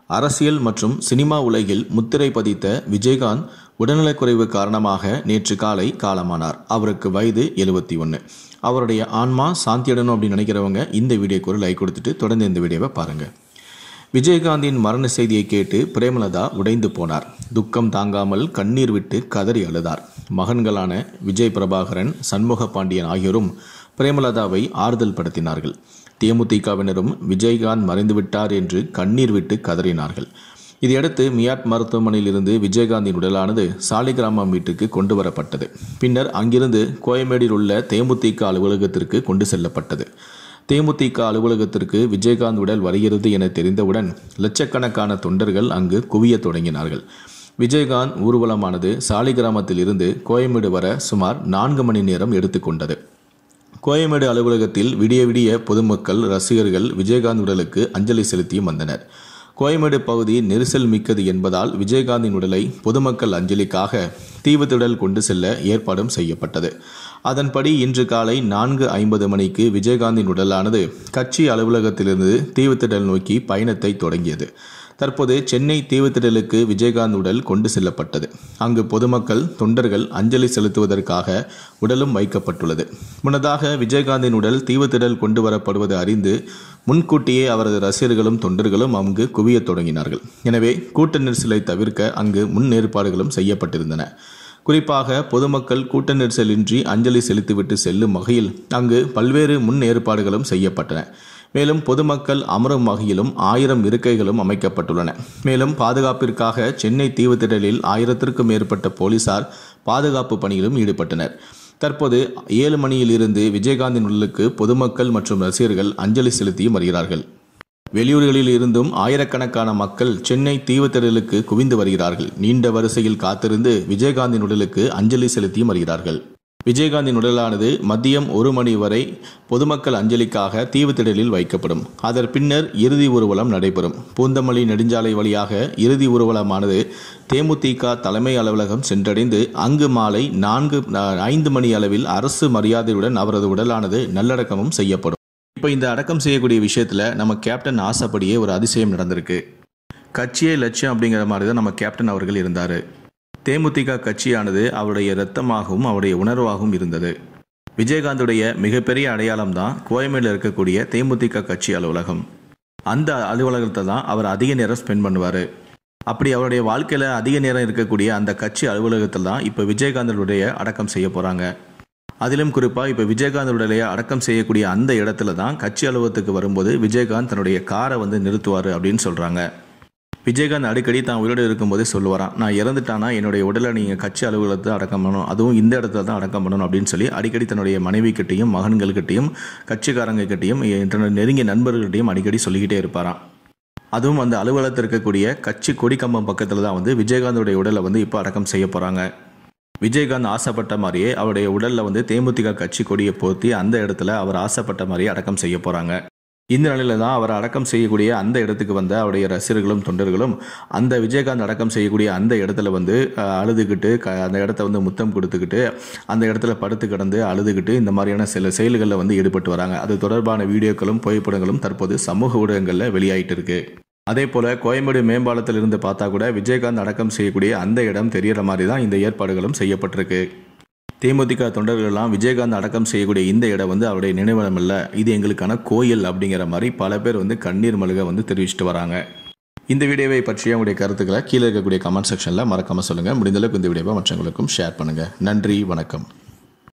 அரசியல் மற்றும் சினிமா உலகில் முத்திரை பதித்த விஜயகாந்த் உடல்நலக்குறைவு காரணமாக நேற்று காலை காலமானார். அவருக்கு வயது 71. அவருடைய ஆன்மா சாந்தியடணும் அப்படின்னு நினைக்கிறவங்க இந்த வீடியோக்கு ஒரு லைக் கொடுத்துட்டு தொடர்ந்து இந்த வீடியோவை பாருங்கள். விஜயகாந்தின் மரண செய்தியை கேட்டு பிரேமலதா உடைந்து போனார். துக்கம் தாங்காமல் கண்ணீர் விட்டு கதறி அழுதார். மகன்களான விஜய் பிரபாகரன், சண்முக பாண்டியன் ஆகியோரும் பிரேமலதாவை ஆறுதல் படுத்தினார்கள். தேமுதிகவினரும் விஜயகாந்த் மறைந்துவிட்டார் என்று கண்ணீர் விட்டு கதறினார்கள். இதையடுத்து மியாட் மருத்துவமனையில் இருந்து விஜயகாந்தின் உடலானது சாலிகிராமம் வீட்டுக்கு கொண்டு வரப்பட்டது. பின்னர் அங்கிருந்து கோயம்பேடில் உள்ள தேமுதிக அலுவலகத்திற்கு கொண்டு செல்லப்பட்டது. தேமுதிக அலுவலகத்திற்கு விஜயகாந்த் உடல் வருகிறது என தெரிந்தவுடன் லட்சக்கணக்கான தொண்டர்கள் அங்கு குவியத் தொடங்கினார்கள். விஜயகாந்த் ஊர்வலமானது சாலிகிராமத்தில் இருந்து கோயம்பேடு வர சுமார் 4 மணி நேரம் எடுத்துக்கொண்டது. கோயம்பேடு அலுவலகத்தில் விடிய விடிய பொதுமக்கள், ரசிகர்கள் விஜயகாந்த் உடலுக்கு அஞ்சலி செலுத்தியும் வந்தனர். கோயம்பேடு பகுதி நெரிசல் மிக்கது என்பதால் விஜயகாந்தின் உடலை பொதுமக்கள் அஞ்சலிக்காக தீவுத்திடல் கொண்டு செல்ல ஏற்பாடும் செய்யப்பட்டது. அதன்படி இன்று காலை 4:50 மணிக்கு விஜயகாந்தின் உடலானது கட்சி அலுவலகத்திலிருந்து தீவுத்திடல் நோக்கி பயணத்தை தொடங்கியது. தற்போது சென்னை தீவுத்திடலுக்கு விஜயகாந்த் உடல் கொண்டு செல்லப்பட்டது. அங்கு பொதுமக்கள், தொண்டர்கள் அஞ்சலி செலுத்துவதற்காக உடலும் வைக்கப்பட்டுள்ளது. முன்னதாக விஜயகாந்தின் உடல் தீவுத்திடல் கொண்டு வரப்படுவது அறிந்து முன்கூட்டியே அவரது ரசிகர்களும் தொண்டர்களும் அங்கு குவியத் தொடங்கினார்கள். எனவே கூட்ட நெரிசலை தவிர்க்க அங்கு முன்னேற்பாடுகளும் செய்யப்பட்டிருந்தன. குறிப்பாக பொதுமக்கள் கூட்ட நெரிசலின்றி அஞ்சலி செலுத்திவிட்டு செல்லும் வகையில் அங்கு பல்வேறு முன்னேற்பாடுகளும் செய்யப்பட்டன. மேலும் பொதுமக்கள் அமரும் வகையிலும் 1000 இருக்கைகளும் அமைக்கப்பட்டுள்ளன. மேலும் பாதுகாப்பிற்காக சென்னை தீவுத்திடலில் 1000க்கும் மேற்பட்ட போலீசார் பாதுகாப்பு பணியிலும் ஈடுபட்டனர். தற்போது 7 மணியில் இருந்து விஜயகாந்தின் உடலுக்கு பொதுமக்கள் மற்றும் ரசிகர்கள் அஞ்சலி செலுத்தியும் வருகிறார்கள். வெளியூர்களில் இருந்தும் ஆயிரக்கணக்கான மக்கள் சென்னை தீவுத்திடலுக்கு குவிந்து வருகிறார்கள். நீண்ட வரிசையில் காத்திருந்து விஜயகாந்தின் உடலுக்கு அஞ்சலி செலுத்தியும் வருகிறார்கள். விஜயகாந்தின் உடலானது மதியம் 1 மணி வரை பொதுமக்கள் அஞ்சலிக்காக தீவுத்திடலில் வைக்கப்படும். அதன் பின்னர் இறுதி ஊர்வலம் நடைபெறும். பூந்தமல்லி நெடுஞ்சாலை வழியாக இறுதி ஊர்வலமானது தேமுதிக தலைமை அலுவலகம் சென்றடைந்து அங்கு மாலை 5 மணி அளவில் அரசு மரியாதையுடன் அவரது உடலானது நல்லடக்கமும் செய்யப்படும். இப்போ இந்த அடக்கம் செய்யக்கூடிய விஷயத்தில் நம்ம கேப்டன் ஆசைப்படியே ஒரு அதிசயம் நடந்திருக்கு. கட்சியே லட்சியம் அப்படிங்கிற மாதிரி தான் நம்ம கேப்டன் அவர்கள் இருந்தார். தேமுதிக கட்சியானது அவருடைய இரத்தமாகவும் அவருடைய உணர்வாகவும் இருந்தது. விஜயகாந்துடைய மிகப்பெரிய அடையாளம் தான் கோயம்பேடில் இருக்கக்கூடிய தேமுதிக கட்சி அலுவலகம். அந்த அலுவலகத்தை தான் அவர் அதிக நேரம் ஸ்பெண்ட் பண்ணுவார். அப்படி அவருடைய வாழ்க்கையில் அதிக நேரம் இருக்கக்கூடிய அந்த கட்சி அலுவலகத்தில் தான் இப்போ விஜயகாந்தனுடைய அடக்கம் செய்ய போகிறாங்க. அதிலும் குறிப்பாக இப்போ விஜயகாந்தனுடைய அடக்கம் செய்யக்கூடிய அந்த இடத்துல தான் கட்சி அலுவலகத்துக்கு வரும்போது விஜயகாந்த் தன்னுடைய காரை நிறுத்துவார் அப்படின்னு சொல்கிறாங்க. விஜயகாந்த் அடிக்கடி தான் உயிரோடு இருக்கும்போதே சொல்லுவாராம், நான் இறந்துட்டானா என்னுடைய உடலை நீங்கள் கட்சி அலுவலகத்தை அடக்கம் பண்ணணும், அதுவும் இந்த இடத்துல தான் அடக்கம் பண்ணணும் அப்படின்னு சொல்லி அடிக்கடி தன்னுடைய மனைவிக்கிட்டையும் மகன்கள்கிட்டையும் கட்சிக்காரங்ககிட்டையும் நெருங்கிய நண்பர்கள்கிட்டையும் அடிக்கடி சொல்லிக்கிட்டே இருப்பாராம். அதுவும் அந்த அலுவலகத்தில் இருக்கக்கூடிய கட்சி கொடிக்கம்பம் பக்கத்தில் தான் விஜயகாந்தோடைய உடலை இப்போ அடக்கம் செய்ய போகிறாங்க. விஜயகாந்த் ஆசைப்பட்ட மாதிரியே அவருடைய உடலில் தேமுதிக கட்சி கொடியை போர்த்தி அந்த இடத்துல அவர் ஆசைப்பட்ட மாதிரியே அடக்கம் செய்ய போகிறாங்க. இந்த நிலையில தான் அவர் அடக்கம் செய்யக்கூடிய அந்த இடத்துக்கு வந்த அவருடைய ரசிகர்களும் தொண்டர்களும் அந்த விஜயகாந்த் அடக்கம் செய்யக்கூடிய அந்த இடத்துல அழுதுகிட்டு அந்த இடத்த முத்தம் கொடுத்துக்கிட்டு அந்த இடத்துல படுத்து கிடந்து அழுதுகிட்டு இந்த மாதிரியான சில செயல்களில் ஈடுபட்டு வராங்க. அது தொடர்பான வீடியோக்களும் புகைப்படங்களும் தற்போது சமூக ஊடகங்களில் வெளியாயிட்டு இருக்கு. அதே போல கோயம்பேடு மேம்பாலத்தில் இருந்து பார்த்தா கூட விஜயகாந்த் அடக்கம் செய்யக்கூடிய அந்த இடம் தெரியற மாதிரி தான் இந்த ஏற்பாடுகளும் செய்யப்பட்டிருக்கு. தேமுதிக தொண்டர்கள்லாம் விஜயகாந்த் அடக்கம் செய்யக்கூடிய இந்த இடம் அவருடைய நினைவிடம் இல்லை, இது எங்களுக்கான கோயில் அப்படிங்கிற மாதிரி பல பேர் கண்ணீர் மல்க தெரிவிச்சுட்டு வராங்க. இந்த வீடியோவை பற்றிய உங்களுடைய கருத்துக்களை கீழே இருக்கக்கூடிய கமெண்ட் செக்ஷனில் மறக்காமல் சொல்லுங்கள். முடிந்தளவுக்கு இந்த வீடியோவை மற்றவங்களுக்கும் ஷேர் பண்ணுங்கள். நன்றி, வணக்கம்.